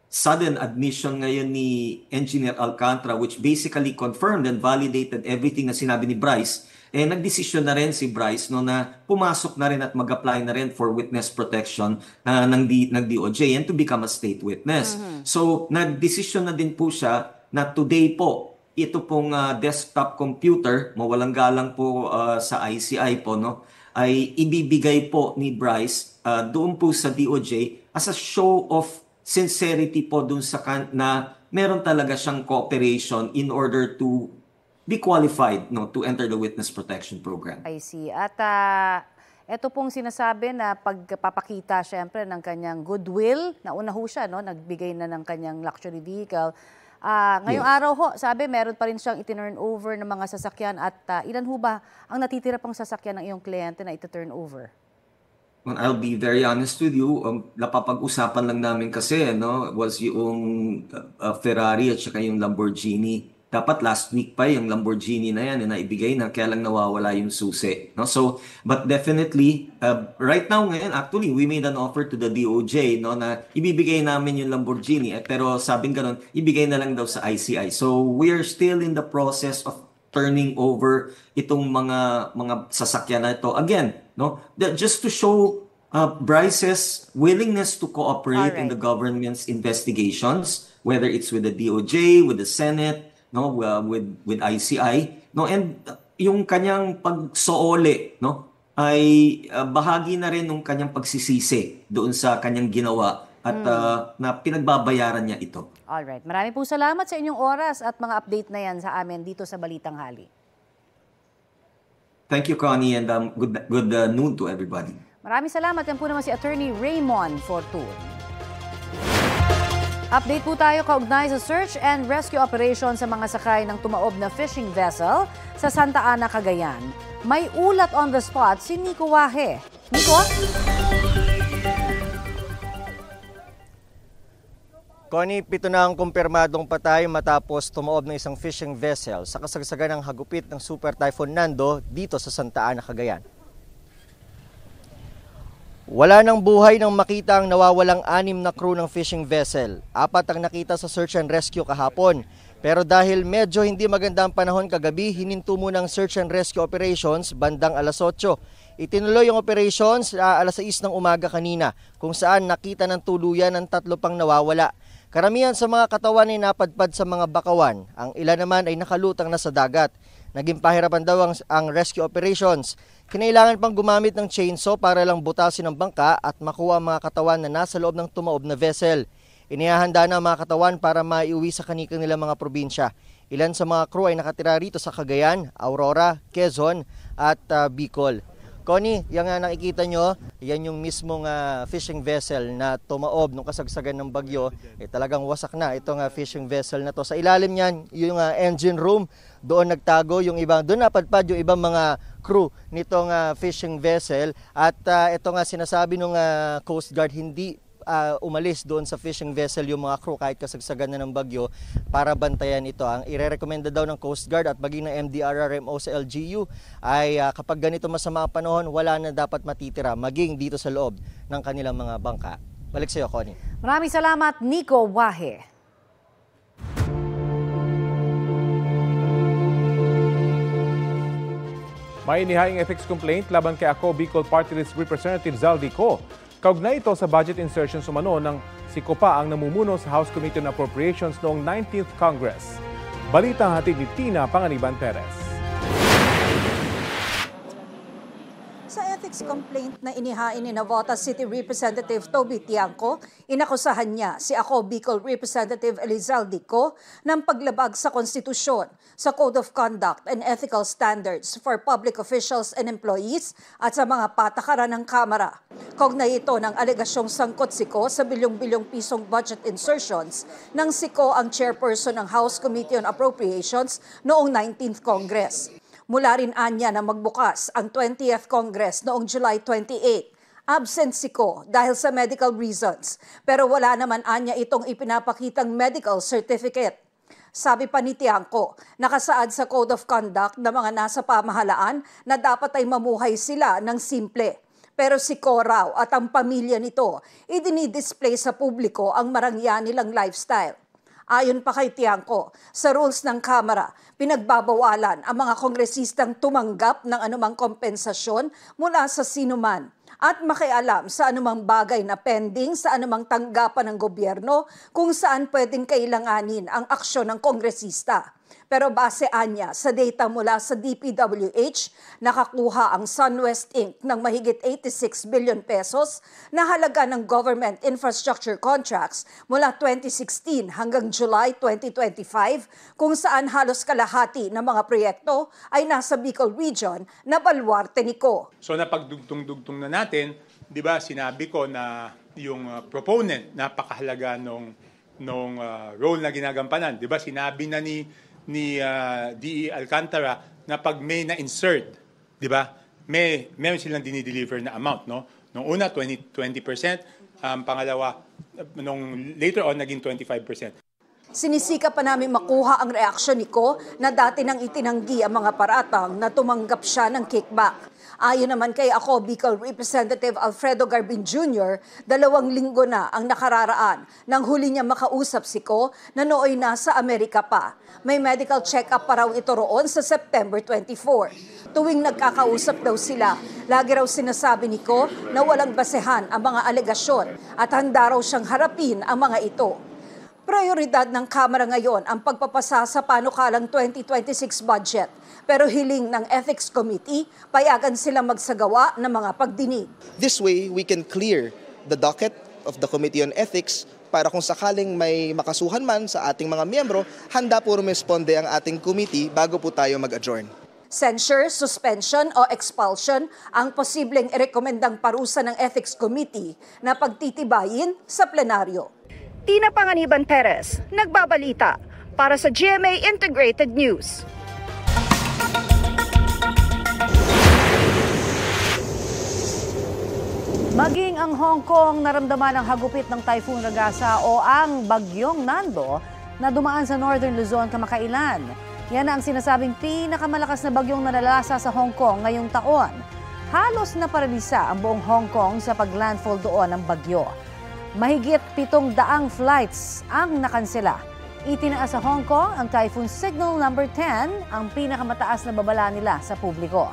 sudden admission ngayon ni Engineer Alcantara, which basically confirmed and validated everything na sinabi ni Bryce, nagdesisyon na rin si Bryce, no, na pumasok na rin at mag-apply na rin for witness protection ng DOJ and to become a state witness. So, nagdesisyon na din po siya na today po ito pong desktop computer, mawalang galang po sa ICI po, no, ay ibibigay po ni Bryce doon po sa DOJ as a show of sincerity po doon sa na meron talaga siyang cooperation in order to be qualified, no, to enter the witness protection program. I see. At ito pong sinasabi na pagpapakita syempre ng kanyang goodwill, nauna ho siya, no, nagbigay na ng kanyang luxury vehicle. Ngayong araw ho, sabi meron pa rin siyang itinurn over ng mga sasakyan at ilan ho ba ang natitira pang sasakyan ng iyong kliyente na iti-turn over? Well, I'll be very honest with you, napapag-usapan lang namin kasi, no, was yung Ferrari at saka yung Lamborghini. Dapat last week pa yung Lamborghini na yan na naibigay na, kaya lang nawawala yung susi. No? So, but definitely, right now ngayon, actually, we made an offer to the DOJ, no, na ibibigay namin yung Lamborghini. Pero sabing ganun, ibigay na lang daw sa ICI. So, we are still in the process of turning over itong mga sasakyan na ito. Again, no, just to show Bryce's willingness to cooperate in the government's investigations, whether it's with the DOJ, with the Senate, no, with ICI, no, and yung kanyang pagsoole, no, ay bahagi na rin ng kanyang pagsisisi doon sa kanyang ginawa at na pinagbabayaran niya ito. Alright, marami po salamat sa inyong oras at mga update na yan sa amin dito sa Balitang Hali. Thank you, Connie, and good noon to everybody. Maraming salamat. Yan po naman si Attorney Raymond Fortun. Update po tayo kaugnay sa search and rescue operation sa mga sakay ng tumaob na fishing vessel sa Santa Ana, Cagayan. May ulat on the spot si Nico Wahe. Nico? Connie, 7 na ang kumpirmadong patay matapos tumaob ng isang fishing vessel sa kasagsagan ng hagupit ng Super Typhoon Nando dito sa Santa Ana, Cagayan. Wala nang buhay nang makita ang nawawalang 6 na crew ng fishing vessel. 4 ang nakita sa search and rescue kahapon. Pero dahil medyo hindi maganda ang panahon kagabi, hininto muna ang search and rescue operations bandang alas 8. Itinuloy yung operations alas 6 ng umaga kanina, kung saan nakita ng tuluyan ang 3 pang nawawala. Karamihan sa mga katawan ay napadpad sa mga bakawan. Ang ilan naman ay nakalutang na sa dagat. Naging pahirapan daw ang rescue operations. Kinailangan pang gumamit ng chainsaw para lang butasin ang bangka at makuha ang mga katawan na nasa loob ng tumaob na vessel. Inihahanda na ang mga katawan para maiuwi sa kanilang mga probinsya. Ilan sa mga crew ay nakatira rito sa Cagayan, Aurora, Quezon at Bicol. Connie, yung nakikita nyo, yan yung mismong fishing vessel na tumaob nung kasagsagan ng bagyo. Talagang wasak na itong fishing vessel na to. Sa ilalim niyan, yung engine room, doon nagtago yung ibang, doon napadpad yung ibang mga crew nitong fishing vessel. At ito nga sinasabi ng Coast Guard, hindi umalis doon sa fishing vessel yung mga crew kahit kasagsagan na ng bagyo para bantayan ito. Ang irerekomenda daw ng Coast Guard at maging ng MDRRMO sa LGU ay kapag ganito masama ang panahon, wala na dapat matitira maging dito sa loob ng kanilang mga bangka. Balik sa iyo, Connie. Maraming salamat, Nico Wahe. May inihaing ethics complaint laban kay Ako Bicol Party List Representative Zaldi Co. Kaugnay ito sa budget insertions umano ng si Copa ang namumuno sa House Committee on Appropriations noong 19th Congress. Balitang hatid ni Tina Panganiban Perez. Sa ethics complaint na inihain ni Navotas City Representative Toby Tiangco, inakusahan niya si Ako Bicol Representative Elizalde Co ng paglabag sa konstitusyon, sa Code of Conduct and Ethical Standards for Public Officials and Employees at sa mga patakaran ng Kamara. Kaugnay ito ng alegasyong sangkot si Co sa bilyong-bilyong pisong budget insertions nang si Co ang chairperson ng House Committee on Appropriations noong 19th Congress. Mula rin anya na magbukas ang 20th Congress noong July 28. Absent si Co dahil sa medical reasons, pero wala naman anya itong ipinapakitang medical certificate. Sabi pa ni Tiangco, nakasaad sa Code of Conduct na mga nasa pamahalaan na dapat ay mamuhay sila ng simple. Pero si Co raw at ang pamilya nito, idinidisplay sa publiko ang marangya nilang lifestyle. Ayon pa kay Tiangco, sa rules ng Kamara, pinagbabawalan ang mga kongresistang tumanggap ng anumang kompensasyon mula sa sinuman at makialam sa anumang bagay na pending sa anumang tanggapan ng gobyerno kung saan pwedeng kailanganin ang aksyon ng kongresista. Pero base anya sa data mula sa DPWH, nakakuha ang SunWest Inc. ng mahigit 86 billion pesos na halaga ng government infrastructure contracts mula 2016 hanggang July 2025, kung saan halos kalahati ng mga proyekto ay nasa Bicol Region na baluarte ni Ko. So napagdugtong-dugtong na natin, 'di ba, sinabi ko na yung proponent napakahalaga nung role na ginagampanan. 'Di ba, sinabi na ni DE Alcantara na pag may na-insert, 'di ba? Meron silang dinideliver na amount, no? Nung una 20%, pangalawa nung later on naging 25%. Sinisika pa namin makuha ang reaksyon ni Ko na dati nang itinanggi ang mga paratang na tumanggap siya ng kickback. Ayon naman kay ako, Bicol Representative Alfredo Garbin Jr., 2 linggo na ang nakararaan nang huli niya makausap si Ko na nooy nasa Amerika pa. May medical check-up pa raw ito roon sa September 24. Tuwing nagkakausap daw sila, lagi raw sinasabi ni Ko na walang basehan ang mga alegasyon at handa raw siyang harapin ang mga ito. Prioridad ng Kamara ngayon ang pagpapasa sa panukalang 2026 budget. Pero hiling ng Ethics Committee, payagan silang magsagawa ng mga pagdinig. This way, we can clear the docket of the Committee on Ethics para kung sakaling may makasuhan man sa ating mga miyembro, handa po rumisponde ang ating committee bago po tayo mag-adjourn. Censure, suspension o expulsion ang posibleng irekomendang parusa ng Ethics Committee na pagtitibayin sa plenaryo. Tina Panganiban Perez, nagbabalita para sa GMA Integrated News. Maging ang Hong Kong naramdaman ang hagupit ng Typhoon Ragasa o ang Bagyong Nando na dumaan sa Northern Luzon kamakailan. Yan ang sinasabing pinakamalakas na bagyong nalalasa sa Hong Kong ngayong taon. Halos naparalisa ang buong Hong Kong sa paglandfall doon ng bagyo. Mahigit 700 flights ang nakansela. Itinaas sa Hong Kong ang Typhoon Signal number 10, ang pinakamataas na babala nila sa publiko.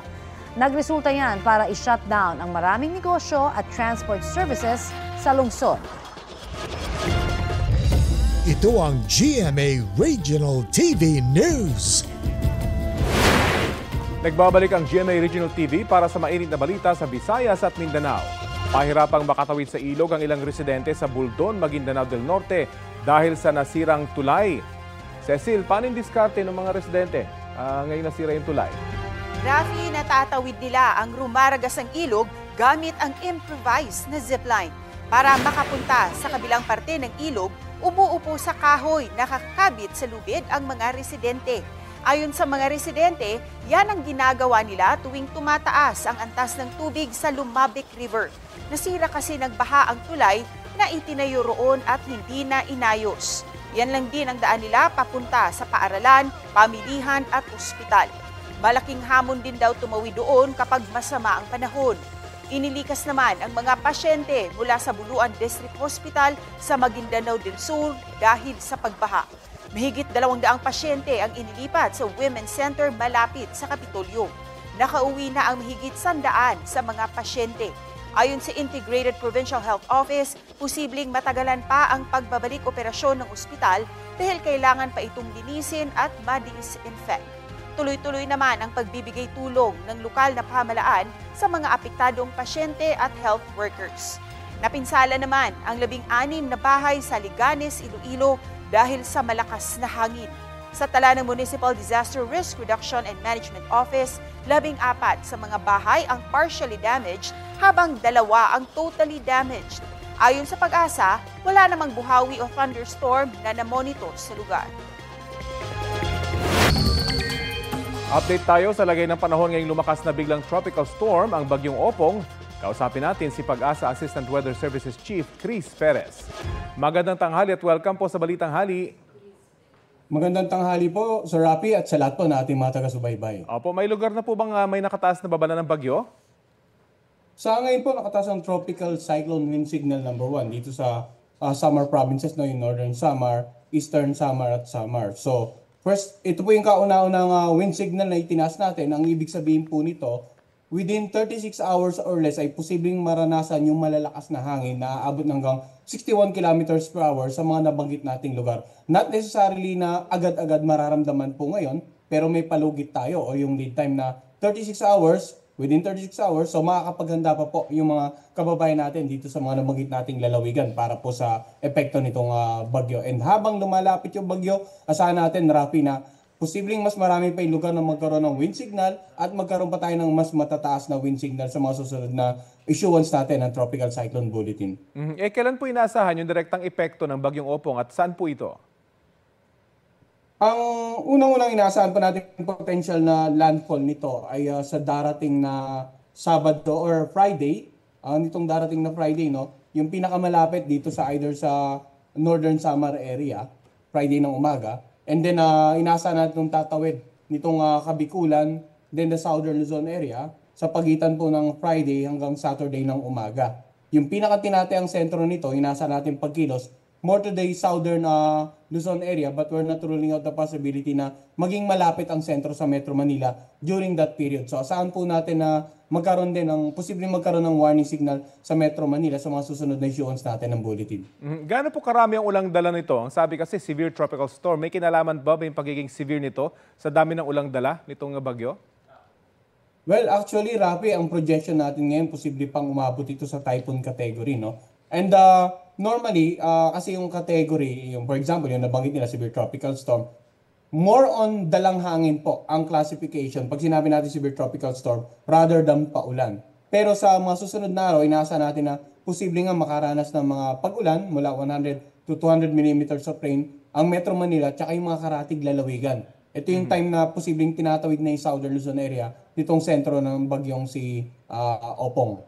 Nagresulta yan para i-shutdown ang maraming negosyo at transport services sa lungsod. Ito ang GMA Regional TV News. Nagbabalik ang GMA Regional TV para sa mainit na balita sa Visayas at Mindanao. Pahirapang makatawid sa ilog ang ilang residente sa Buldon, Maguindanao del Norte dahil sa nasirang tulay. Cecil, paano yung diskarte ng mga residente? Ngayon nasira yung tulay. Rafi, natatawid nila ang rumaragasang ilog gamit ang improvised na zipline. Para makapunta sa kabilang parte ng ilog, umuupo sa kahoy na kakabit sa lubid ang mga residente. Ayon sa mga residente, yan ang ginagawa nila tuwing tumataas ang antas ng tubig sa Lumabik River. Nasira kasi ng baha ang tulay na itinayo roon at hindi na inayos. Yan lang din ang daan nila papunta sa paaralan, pamilihan at ospital. Malaking hamon din daw tumawid doon kapag masama ang panahon. Inilikas naman ang mga pasyente mula sa Buluan District Hospital sa Maguindanao del Sur dahil sa pagbaha. Mahigit 200 pasyente ang inilipat sa Women's Center malapit sa Kapitolyo. Nakauwi na ang mahigit 100 sa mga pasyente. Ayon sa Integrated Provincial Health Office, posibleng matagalan pa ang pagbabalik operasyon ng ospital dahil kailangan pa itong linisin at ma-disinfect. Tuloy-tuloy naman ang pagbibigay tulong ng lokal na pamahalaan sa mga apektadong pasyente at health workers. Napinsala naman ang 16 na bahay sa Liganes, Iloilo dahil sa malakas na hangin. Sa tala ng Municipal Disaster Risk Reduction and Management Office, 14 sa mga bahay ang partially damaged habang 2 ang totally damaged. Ayon sa Pag-asa, wala namang buhawi o thunderstorm na namonitor sa lugar. Update tayo sa lagay ng panahon ngayong lumakas na biglang tropical storm ang Bagyong Opong. Kausapin natin si Pag-asa Assistant Weather Services Chief Chris Perez. Magandang tanghali at welcome po sa Balitang Hali. Magandang tanghali po, Sir Rafi, at sa lahat po na ating mga taga-subaybay. Opo, may lugar na po bang may nakataas na babala ng bagyo? Sa ngayon po, nakataas ang Tropical Cyclone Wind Signal number 1 dito sa Samar provinces, no, yung Northern Samar, Eastern Samar at Samar. So, first, ito po yung kauna-unang wind signal na itinaas natin. Ang ibig sabihin po nito, within 36 hours or less ay posibleng maranasan yung malalakas na hangin na aabot hanggang 61 kilometers per hour sa mga nabanggit nating lugar. Not necessarily na agad-agad mararamdaman po ngayon, pero may palugit tayo o yung lead time na 36 hours, within 36 hours, so makakapaghanda pa po yung mga kababayan natin dito sa mga nabanggit nating lalawigan para po sa epekto nitong bagyo. And habang lumalapit yung bagyo, asahan natin, Rafi, na posibleng mas marami pa yung lugar na magkaroon ng wind signal at magkaroon pa tayo ng mas matataas na wind signal sa mga susunod na issuance natin ng Tropical Cyclone Bulletin. Kailan po inaasahan yung direktang epekto ng Bagyong Opong at saan po ito? Ang unang-unang inaasahan pa natin yung potential na landfall nito ay sa darating na Sabado or Friday. Nitong darating na Friday, no? Yung pinakamalapit dito sa either sa Northern Samar area, Friday ng umaga. And then inaasahan natin itong tatawid nitong Kabikulan, then the Southern Luzon area, sa pagitan po ng Friday hanggang Saturday ng umaga. Yung pinakatinatayang sentro nito, inaasahan natin pagkilos, more to the Southern Luzon area, but we're not ruling out the possibility na maging malapit ang sentro sa Metro Manila during that period. So asahan po natin na magkaroon din ng, posibleng magkaroon ng warning signal sa Metro Manila sa mga susunod na issuance natin ng bulletin. Gaano po karami ang ulang dala nito? Ang sabi kasi severe tropical storm. May kinalaman ba yung pagiging severe nito sa dami ng ulang dala nitong bagyo? Well, actually, Rafi, ang projection natin ngayon, posible pang umabot ito sa typhoon category, no? And normally, kasi yung category, yung for example, yung nabanggit nila, severe tropical storm, more on dalang hangin po ang classification pag sinabi natin severe tropical storm rather than paulan. Pero sa mga susunod na araw, inaasahan natin na posible nga makaranas ng mga pag-ulan mula 100 to 200 millimeters of rain ang Metro Manila at yung mga karatig lalawigan. Ito yung time na posibleng tinatawid na yung Southern Luzon area nitong sentro ng bagyong si Opong.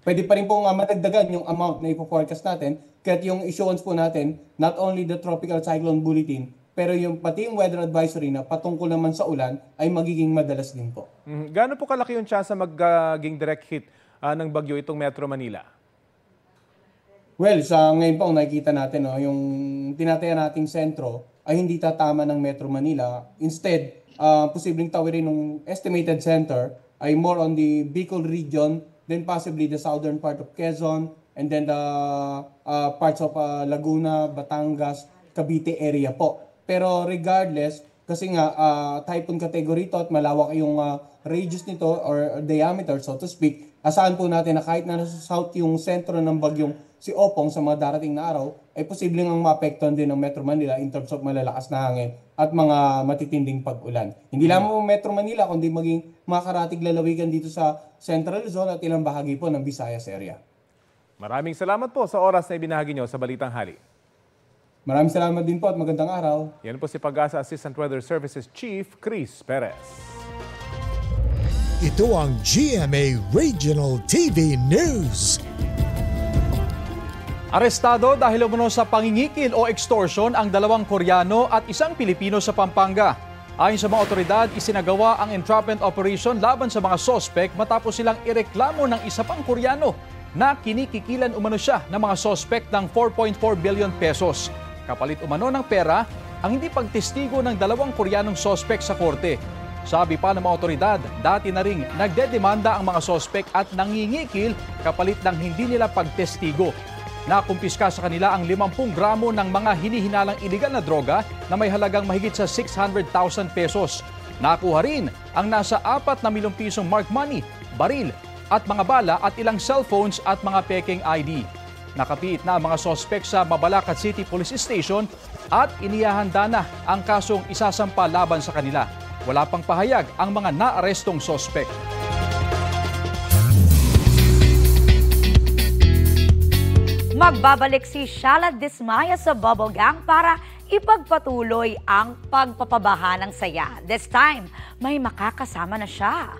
Pwede pa rin pong madagdagan yung amount na ipo-forecast natin kahit yung issuance po natin, not only the Tropical Cyclone Bulletin, pero yung pati yung weather advisory na patungkol naman sa ulan ay magiging madalas din po. Gaano po kalaki yung chance na magiging direct hit ng bagyo itong Metro Manila? Well, sa ngayon po nakikita natin, no, yung tinataya nating sentro ay hindi tatama ng Metro Manila. Instead, posibleng tawirin ng estimated center ay more on the Bicol region, then possibly the southern part of Quezon, and then the parts of Laguna, Batangas, Cavite area po. Pero regardless, kasi nga typhoon category to at malawak yung radius nito or diameter, so to speak, asahan po natin na kahit na nasa south yung sentro ng bagyong si Opong sa mga darating na araw, ay posibleng ang maapektuhan din ng Metro Manila in terms of malalakas na hangin at mga matitinding pag-ulan. Hindi lamang po Metro Manila, kundi maging mga karatig lalawigan dito sa Central Luzon at ilang bahagi po ng Visayas area. Maraming salamat po sa oras na ibinahagi nyo sa Balitang Hali. Maraming salamat din po at magandang araw. Yan po si Pag-asa Assistant Weather Services Chief Chris Perez. Ito ang GMA Regional TV News. Arestado dahil umano sa pangingikil o extortion ang 2 Koreano at 1 Pilipino sa Pampanga. Ayon sa mga otoridad, isinagawa ang entrapment operation laban sa mga sospek matapos silang ireklamo ng isa pang Koreano na kinikikilan umano siya ng mga sospek ng 4.4 billion pesos. Kapalit umano ng pera ang hindi pagtestigo ng 2 Koreanong sospek sa korte. Sabi pa ng mga otoridad, dati na ring nagdedemanda ang mga sospek at nangingikil kapalit ng hindi nila pagtestigo. Nakumpiska sa kanila ang 50 gramo ng mga hinihinalang iligal na droga na may halagang mahigit sa 600,000 pesos. Nakuha rin ang nasa 4 na milyong pisong marked money, baril at mga bala at ilang cellphones at mga pekeng ID. Nakapiit na ang mga sospek sa Mabalacat City Police Station at inihahanda na ang kasong isasampa laban sa kanila. Wala pang pahayag ang mga naarestong sospek. Magbabalik si Shala Dismaya sa Bubble Gang para ipagpatuloy ang pagpapabaha ng saya. This time, may makakasama na siya.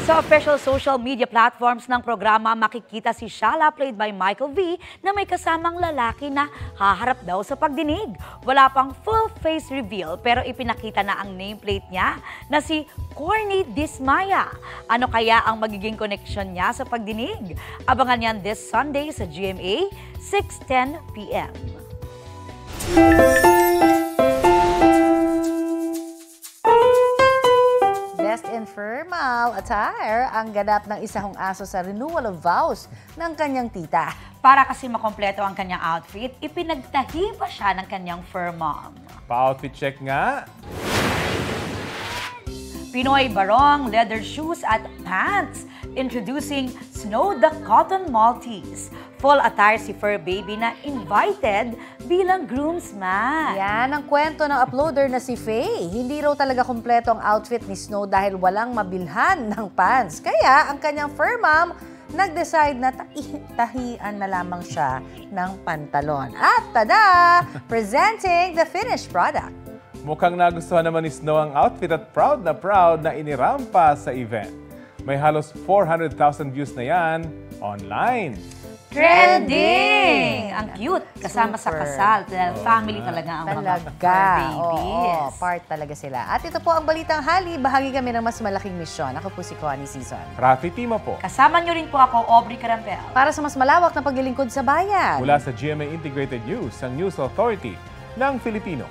Sa official social media platforms ng programa, makikita si Shala played by Michael V na may kasamang lalaki na haharap daw sa pagdinig. Wala pang full face reveal pero ipinakita na ang nameplate niya na si Corny Dismaya. Ano kaya ang magiging connection niya sa pagdinig? Abangan yan this Sunday sa GMA, 6:10 p.m. Best in Firm, formal attire ang ganap ng isang aso sa renewal of vows ng kanyang tita. Para kasi makompleto ang kanyang outfit, ipinagtahi pa siya ng kanyang fur mom. Pa-outfit check nga. Pinoy barong, leather shoes at pants. Introducing Snow the Cotton Maltese. Full attire si fur baby na invited bilang groomsman. Yan ang kwento ng uploader na si Faye. Hindi raw talaga kumpleto ang outfit ni Snow dahil walang mabilhan ng pants. Kaya ang kanyang fur mom nag-decide na tahian na lamang siya ng pantalon. At tada! Presenting the finished product. Mukhang nagustuhan naman ni Snow ang outfit at proud na inirampa sa event. May halos 400,000 views na yan online. Trending! Ang cute. Kasama sa kasal. Family talaga ang mga fur babies. Oo, part talaga sila. At ito po ang Balitang Hali. Bahagi kami ng mas malaking misyon. Ako po si Connie Season. Rafi Tima po. Kasama niyo rin po ako, Aubrey Carampel. Para sa mas malawak na paglilingkod sa bayan. Mula sa GMA Integrated News, ang News Authority ng Filipino.